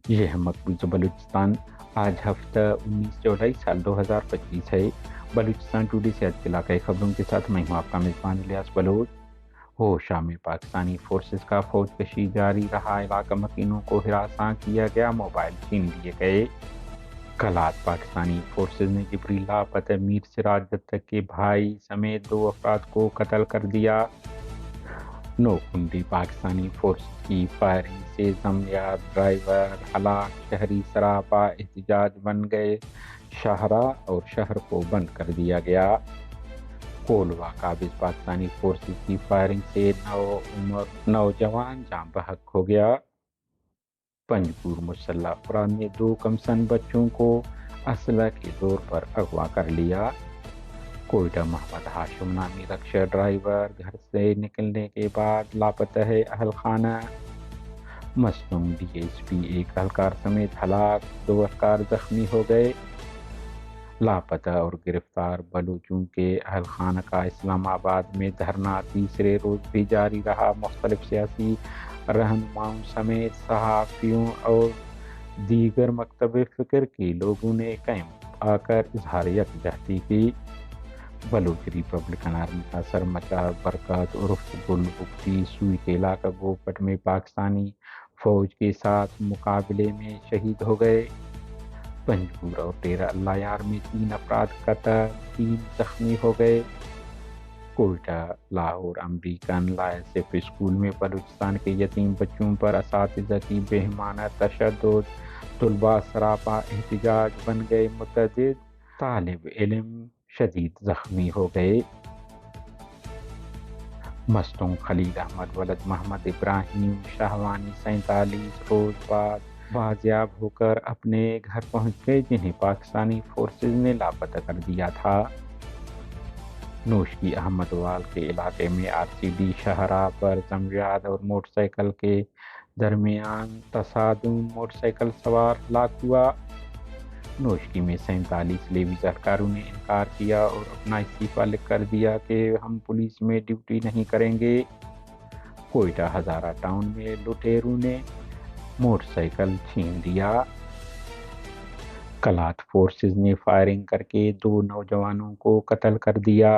یہ ہے مقبوضہ بلوچستان۔ آج ہفتہ 19 جولائی سال 2025 ہے۔ بلوچستان ٹوڈے سے آج کے علاقائی خبروں کے ساتھ میں ہوں آپ کا میزبان الیاس بلوچ۔ شام میں پاکستانی فورسز کا فوج کشی جاری رہا، علاقہ مکینوں کو ہراساں کیا گیا، موبائل چھین لیے گئے۔ کلات پاکستانی فورسز نے جبری لاپتہ میر سراج دتک کے بھائی سمیت 2 افراد کو قتل کر دیا۔ نوکنڈی پاکستانی فورس کی فائرنگ سے زمیات ڈرائیور ہلاک، شہری سراپا احتجاج بن گئے، شاہراہ اور شہر کو بند کر دیا گیا۔ کولوا قابض پاکستانی فورسز کی فائرنگ سے نوجوان جاں بحق ہو گیا۔ پنجگور مسلح افراد نے 2 کمسن بچوں کو اسلحہ کے زور پر اغوا کر لیا۔ کوئٹہ محمد ہاشم نامی رکشہ ڈرائیور گھر سے نکلنے کے بعد لاپتہ ہے، اہل خانہ مصنوع ڈی ایس پی ایک اہلکار سمیت ہلاک، 2 اہلکار زخمی ہو گئے۔ لاپتہ اور گرفتار بلوچوں کے اہل خانہ کا اسلام آباد میں دھرنا تیسرے روز بھی جاری رہا۔ مختلف سیاسی رہنماؤں سمیت صحافیوں اور دیگر مکتب فکر کے لوگوں نے کیمپ آ کر اظہار یکجہتی کی۔ بلوچ ریپبلکن آرمی کا سرمچار برکات عرف گل بگٹی سوئی کے علاقہ گوپٹ میں پاکستانی فوج کے ساتھ مقابلے میں شہید ہو گئے۔ پنجگور اور ڈیرہ اللہ یار میں 3 افراد قتل، 3 زخمی ہو گئے۔ کوئٹہ لاہور امریکن لائسپ اسکول میں بلوچستان کے یتیم بچوں پر اساتذہ کی بہیمانہ تشدد، طلباء سراپا احتجاج بن گئے، متعدد طالب علم شدید زخمی ہو گئے۔ مستونگ خلیل احمد ولد محمد ابراہیم شاہوانی 47 روز بعد بازیاب ہو کر اپنے گھر پہنچ گئے، جنہیں پاکستانی فورسز نے لاپتہ کر دیا تھا۔ نوشکی احمد وال کے علاقے میں آر سی ڈی شاہراہ پر زمیات اور موٹر سائیکل کے درمیان تصادم، موٹر سائیکل سوار ہلاک ہوا۔ نوشکی میں 47 لیویز اہلکاروں نے انکار کیا اور اپنا استعفیٰ لکھ کر دیا کہ ہم پولیس میں ڈیوٹی نہیں کریں گے۔ کوئٹہ ہزارہ ٹاؤن میں لٹیروں نے موٹر سائیکل چھین لیا۔ کلات فورسز نے فائرنگ کر کے 2 نوجوانوں کو قتل کر دیا۔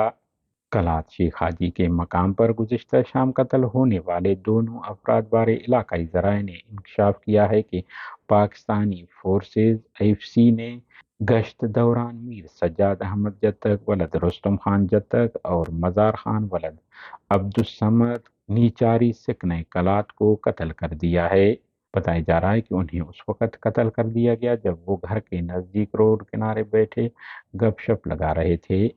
کلات شیخ حاجی کے مقام پر گزشتہ شام قتل ہونے والے دونوں افراد بارے علاقائی ذرائع نے انکشاف کیا ہے کہ پاکستانی فورسز ایف سی نے گشت دوران میر سجاد احمد جتک ولد رستم خان جتک اور مزار خان ولد عبدالصمد نیچاری سکن کلات کو قتل کر دیا ہے۔ بتایا جا رہا ہے کہ انہیں اس وقت قتل کر دیا گیا جب وہ گھر کے نزدیک روڈ کنارے بیٹھے گپ شپ لگا رہے تھے۔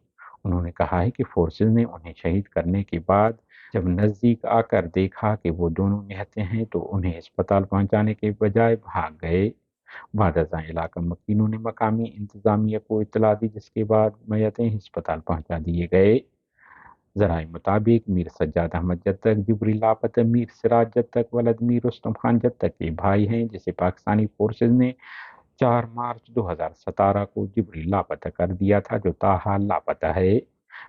انہوں نے کہا ہے کہ فورسز نے انہیں شہید کرنے کے بعد جب نزدیک آ کر دیکھا کہ وہ دونوں نہتے ہیں تو انہیں اسپتال پہنچانے کے بجائے بھاگ گئے۔ بعد ازاں علاقہ مکینوں نے مقامی انتظامیہ کو اطلاع دی، جس کے بعد میتیں ہسپتال پہنچا دیے گئے۔ ذرائع مطابق میر سجاد احمد جتک جبری لاپتہ میر سراج جتک ولد میر رستم خان جتک کے بھائی ہیں، جسے پاکستانی فورسز نے 4 مارچ 2017 کو جبری لاپتہ کر دیا تھا، جو تاحال لاپتہ ہے۔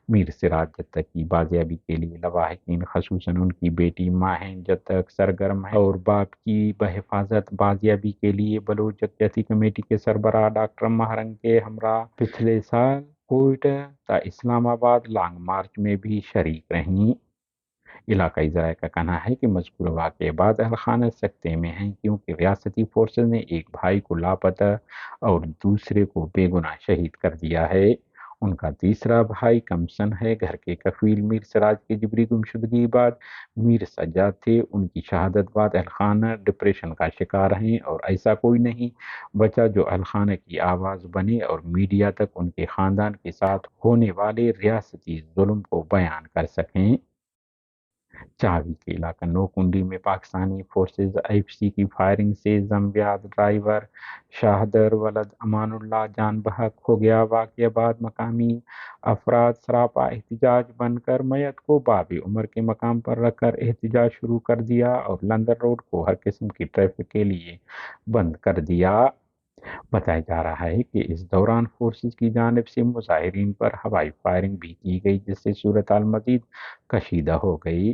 میر سراج جتک کی بازیابی کے لیے لواحقین خصوصاً ان کی بیٹی ماہین جتک سرگرم ہیں اور باپ کی بحفاظت بازیابی کے لیے بلوچ یکجہتی کمیٹی کے سربراہ ڈاکٹر مہرنگ کے ہمراہ پچھلے سال کوئٹہ تا اسلام آباد لانگ مارچ میں بھی شریک رہیں۔ علاقائی ذرائع کا کہنا ہے کہ مذکورہ واقعے بعد اہل خانہ سکتے میں ہیں، کیونکہ ریاستی فورسز نے ایک بھائی کو لاپتہ اور دوسرے کو بے گناہ شہید کر دیا ہے۔ ان کا تیسرا بھائی کمسن ہے۔ گھر کے کفیل میر سراج کی جبری گمشدگی بعد میر سجاد تھے۔ ان کی شہادت بعد اہل خانہ ڈپریشن کا شکار ہیں اور ایسا کوئی نہیں بچا جو اہل خانہ کی آواز بنے اور میڈیا تک ان کے خاندان کے ساتھ ہونے والے ریاستی ظلم کو بیان کر سکیں۔ چاوی کے علاقہ نوکنڈی میں پاکستانی فورسز ایف سی کی فائرنگ سے زمیات ڈرائیور شاہدر ولد امان اللہ جان بحق ہو گیا۔ واقعہ بعد مقامی افراد سراپا احتجاج بن کر میت کو باب عمر کے مقام پر رکھ کر احتجاج شروع کر دیا اور لندن روڈ کو ہر قسم کی ٹریفک کے لیے بند کر دیا۔ بتایا جا رہا ہے کہ اس دوران فورسز کی جانب سے مظاہرین پر ہوائی فائرنگ بھی کی گئی، جس سے صورتحال مزید کشیدہ ہو گئی۔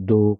2